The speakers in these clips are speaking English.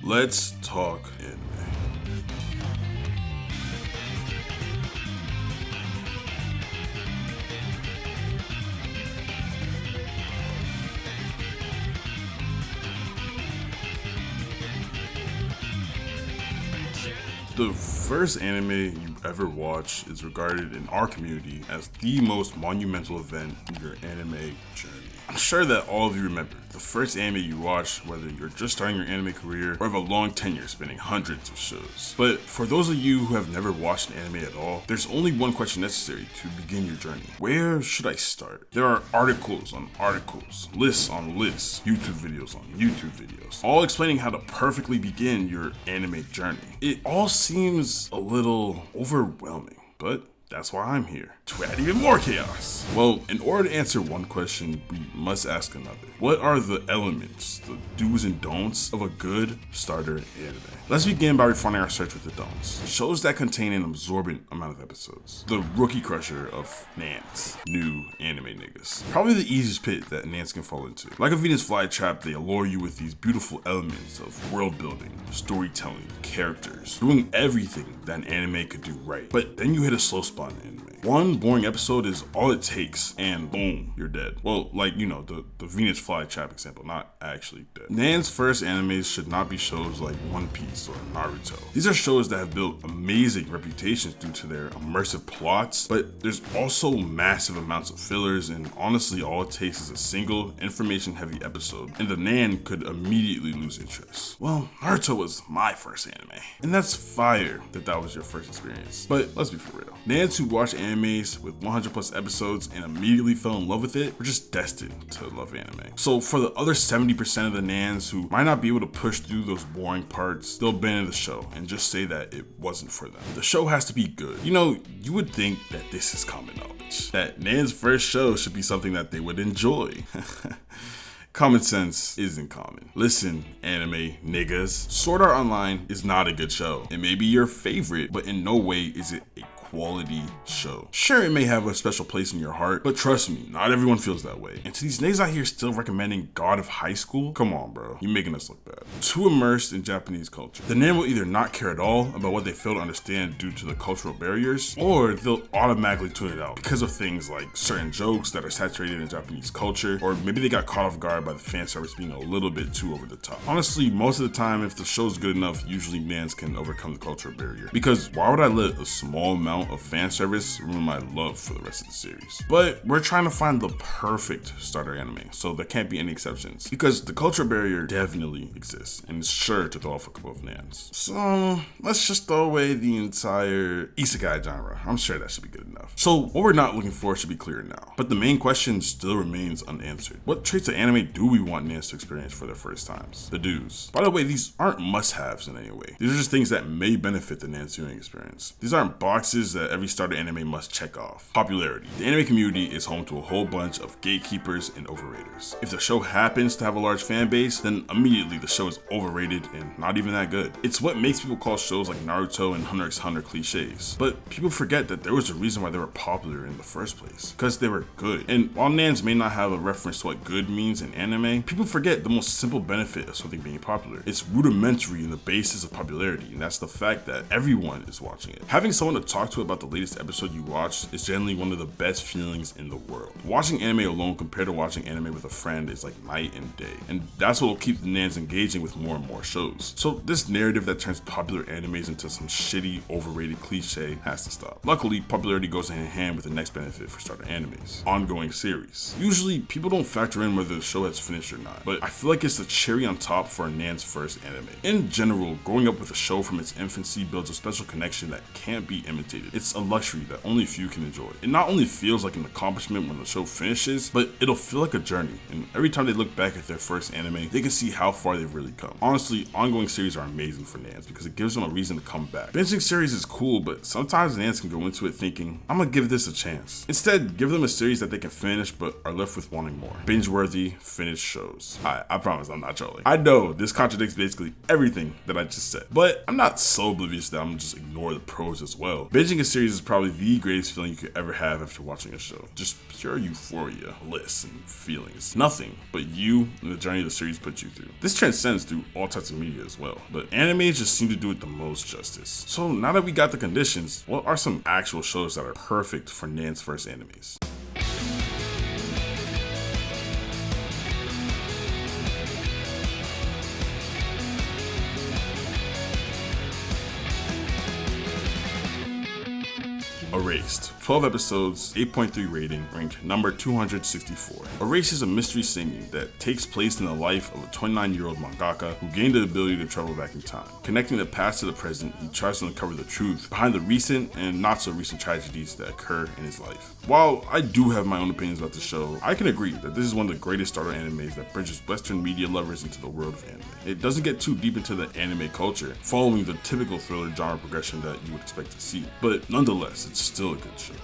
Let's talk anime. The first anime you ever watch is regarded in our community as the most monumental event in your anime journey. I'm sure that all of you remember the first anime you watched, whether you're just starting your anime career or have a long tenure spanning hundreds of shows. But for those of you who have never watched an anime at all, there's only one question necessary to begin your journey. Where should I start? There are articles on articles, lists on lists, YouTube videos on YouTube videos, all explaining how to perfectly begin your anime journey. It all seems a little overwhelming, but that's why I'm here, to add even more chaos. Well, in order to answer one question, we must ask another. What are the elements, the do's and don'ts of a good starter anime? Let's begin by refining our search with the don'ts. Shows that contain an absorbent amount of episodes. The rookie crusher of Nans, new anime niggas. Probably the easiest pit that Nans can fall into. Like a Venus flytrap, they allure you with these beautiful elements of world building, storytelling, characters, doing everything that an anime could do right. But then you hit a slow spot in anime. One boring episode is all it takes, and boom, you're dead. Well, like, you know, the Venus flytrap example, not actually dead. Nan's first animes should not be shows like One Piece or Naruto. These are shows that have built amazing reputations due to their immersive plots, but there's also massive amounts of fillers, and honestly, all it takes is a single information-heavy episode, and the Nan could immediately lose interest. Well, Naruto was my first anime, and that's fire that was your first experience. But let's be for real. Nans who watch animes with 100 plus episodes and immediately fell in love with it were just destined to love anime. So for the other 70% of the Nans who might not be able to push through those boring parts, they'll abandon the show and just say that it wasn't for them. The show has to be good. You know, you would think that this is common knowledge, that Nan's first show should be something that they would enjoy. Common sense isn't common. Listen, anime niggas, Sword Art Online is not a good show. It may be your favorite, but in no way is it a quality show. Sure, it may have a special place in your heart, but trust me, not everyone feels that way. And to these niggas out here still recommending God of High School, come on bro, you're making us look bad. Too immersed in Japanese culture. The Nan will either not care at all about what they fail to understand due to the cultural barriers, or they'll automatically tune it out because of things like certain jokes that are saturated in Japanese culture, or maybe they got caught off guard by the fan service being a little bit too over the top. Honestly, most of the time, if the show's good enough, usually Nans can overcome the cultural barrier. Because why would I let a small amount of fan service ruin my love for the rest of the series? But we're trying to find the perfect starter anime, so there can't be any exceptions, because the cultural barrier definitely exists and is sure to throw off a couple of Nans. So let's just throw away the entire isekai genre. I'm sure that should be good enough. So what we're not looking for should be clear now, but the main question still remains unanswered. What traits of anime do we want Nans to experience for their first times? The do's. By the way, these aren't must-haves in any way. These are just things that may benefit the Nans viewing experience. These aren't boxes that every starter anime must check off. Popularity. The anime community is home to a whole bunch of gatekeepers and overraters. If the show happens to have a large fan base, then immediately the show is overrated and not even that good. It's what makes people call shows like Naruto and Hunter x Hunter cliches. But people forget that there was a reason why they were popular in the first place, because they were good. And while Nans may not have a reference to what good means in anime, people forget the most simple benefit of something being popular. It's rudimentary in the basis of popularity, and that's the fact that everyone is watching it. Having someone to talk to about the latest episode you watched is generally one of the best feelings in the world. Watching anime alone compared to watching anime with a friend is like night and day, and that's what will keep the Nans engaging with more and more shows. So this narrative that turns popular animes into some shitty, overrated cliche has to stop. Luckily, popularity goes hand in hand with the next benefit for starter animes: ongoing series. Usually, people don't factor in whether the show has finished or not, but I feel like it's the cherry on top for a Nan's first anime. In general, growing up with a show from its infancy builds a special connection that can't be imitated. It's a luxury that only few can enjoy. It not only feels like an accomplishment when the show finishes, but it'll feel like a journey, and every time they look back at their first anime, they can see how far they've really come. Honestly, ongoing series are amazing for Nans because it gives them a reason to come back. Binging series is cool, but sometimes Nans can go into it thinking, I'm gonna give this a chance. Instead, give them a series that they can finish but are left with wanting more. Binge-worthy, finished shows. I promise I'm not trolling. I know this contradicts basically everything that I just said, but I'm not so oblivious that I'm just ignore the pros as well. Binging Binging a series is probably the greatest feeling you could ever have after watching a show. Just pure euphoria, bliss, and feelings. Nothing but you and the journey the series puts you through. This transcends through all types of media as well, but anime just seem to do it the most justice. So now that we got the conditions, what are some actual shows that are perfect for Nan's first animes? Erased. 12 episodes, 8.3 rating, ranked number 264. Erased is a mystery singing that takes place in the life of a 29-year-old mangaka who gained the ability to travel back in time. Connecting the past to the present, he tries to uncover the truth behind the recent and not so recent tragedies that occur in his life. While I do have my own opinions about the show, I can agree that this is one of the greatest starter animes that bridges Western media lovers into the world of anime. It doesn't get too deep into the anime culture, following the typical thriller genre progression that you would expect to see, but nonetheless, it's still a good show.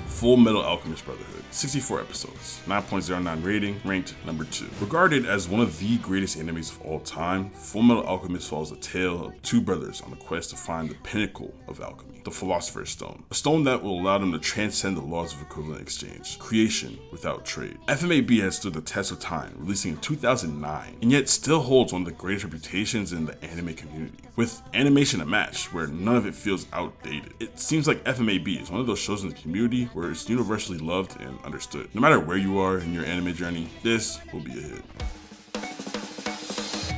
Full Metal Alchemist Brotherhood, 64 episodes, 9.09 rating, ranked number 2. Regarded as one of the greatest animes of all time, Full Metal Alchemist follows a tale of two brothers on a quest to find the pinnacle of alchemy, the Philosopher's Stone, a stone that will allow them to transcend the laws of equivalent exchange, creation without trade. FMAB has stood the test of time, releasing in 2009, and yet still holds one of the greatest reputations in the anime community, with animation to match, where none of it feels outdated. It seems like FMAB is one of those shows in the community where it's universally loved and understood. No matter where you are in your anime journey, this will be a hit.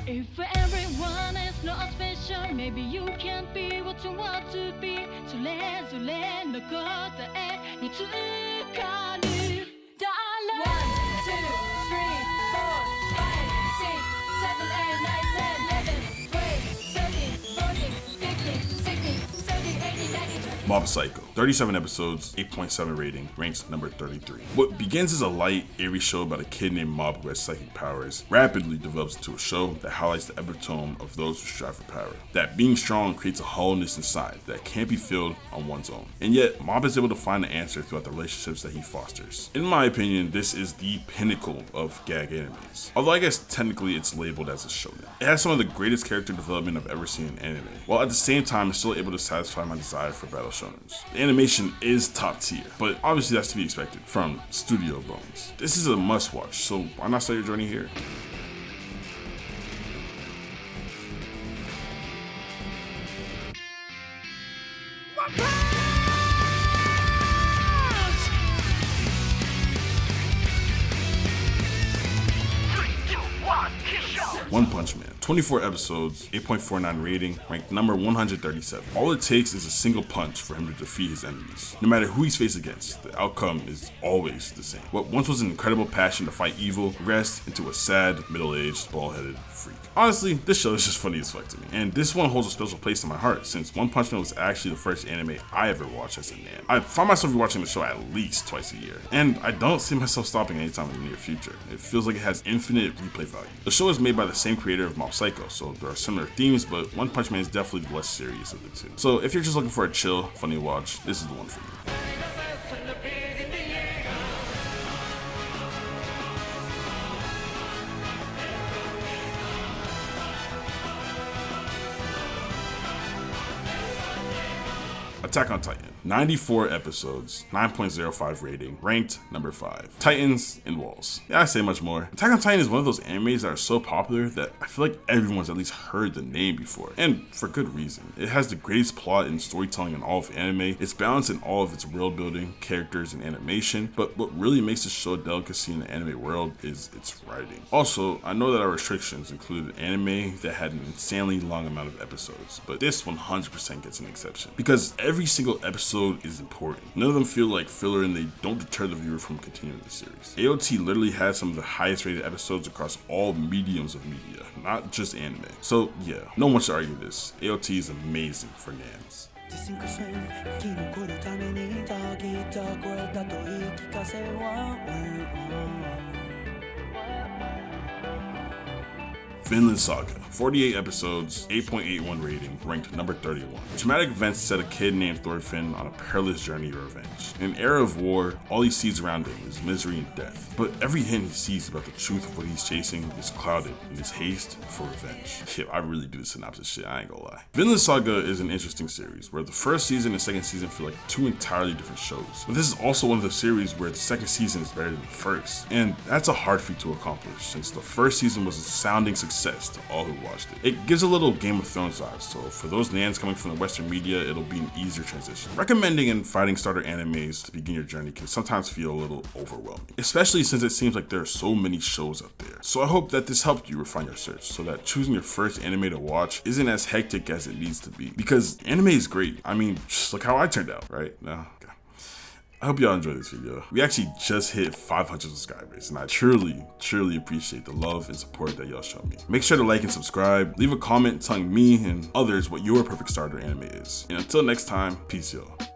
If everyone is not special, maybe you can't be what you want to be. それぞれの答えにつかる。One, two, three, four, five, six, seven, eight, nine, 10, 11, 12, 13, 14, 15, 16, 17, 18, 19, 20. Mob Psycho, 37 episodes, 8.7 rating, ranks number 33. What begins as a light, airy show about a kid named Mob who has psychic powers rapidly develops into a show that highlights the epitome of those who strive for power. That being strong creates a hollowness inside that can't be filled on one's own. And yet, Mob is able to find the answer throughout the relationships that he fosters. In my opinion, this is the pinnacle of gag animes. Although I guess technically it's labeled as a shonen. It has some of the greatest character development I've ever seen in anime, while at the same time it's still able to satisfy my desire for battle shonens. The animation is top tier, but obviously that's to be expected from Studio Bones. This is a must watch, so why not start your journey here? One Punch Man, 24 episodes, 8.49 rating, ranked number 137. All it takes is a single punch for him to defeat his enemies. No matter who he's faced against, the outcome is always the same. What once was an incredible passion to fight evil regressed into a sad, middle-aged, bald-headed freak. Honestly, this show is just funny as fuck to me, and this one holds a special place in my heart since One Punch Man was actually the first anime I ever watched as a man. I find myself rewatching the show at least twice a year, and I don't see myself stopping anytime in the near future. It feels like it has infinite replay value. The show is made by the same creator of Mob Psycho, so there are similar themes, but One Punch Man is definitely the less serious of the two. So if you're just looking for a chill, funny watch, this is the one for you. Attack on Titan, 94 episodes, 9.05 rating, ranked number 5. Titans and Walls. Yeah, I say much more. Attack on Titan is one of those animes that are so popular that I feel like everyone's at least heard the name before, and for good reason. It has the greatest plot and storytelling in all of anime. It's balanced in all of its world building, characters, and animation, but what really makes the show a delicacy in the anime world is its writing. Also, I know that our restrictions included anime that had an insanely long amount of episodes, but this 100% gets an exception, because every single episode is important. None of them feel like filler and they don't deter the viewer from continuing the series. AOT literally has some of the highest rated episodes across all mediums of media, not just anime. So yeah, no one should argue this. AOT is amazing for NAMs. Vinland Saga, 48 episodes, 8.81 rating, ranked number 31. Dramatic events set a kid named Thorfinn on a perilous journey of revenge. In an era of war, all he sees around him is misery and death. But every hint he sees about the truth of what he's chasing is clouded in his haste for revenge. Yeah, I really do the synopsis shit, I ain't gonna lie. Vinland Saga is an interesting series, where the first season and second season feel like two entirely different shows. But this is also one of the series where the second season is better than the first. And that's a hard feat to accomplish, since the first season was a sounding success to all who watched it. It gives a little Game of Thrones vibes, so for those nans coming from the Western media, it'll be an easier transition. Recommending and fighting starter animes to begin your journey can sometimes feel a little overwhelming, especially since it seems like there are so many shows out there. So I hope that this helped you refine your search, so that choosing your first anime to watch isn't as hectic as it needs to be. Because anime is great. I mean, just look how I turned out, right? No, okay. I hope y'all enjoyed this video. We actually just hit 500 subscribers, and I truly appreciate the love and support that y'all show me. Make sure to like and subscribe, leave a comment telling me and others what your perfect starter anime is. And until next time, peace y'all.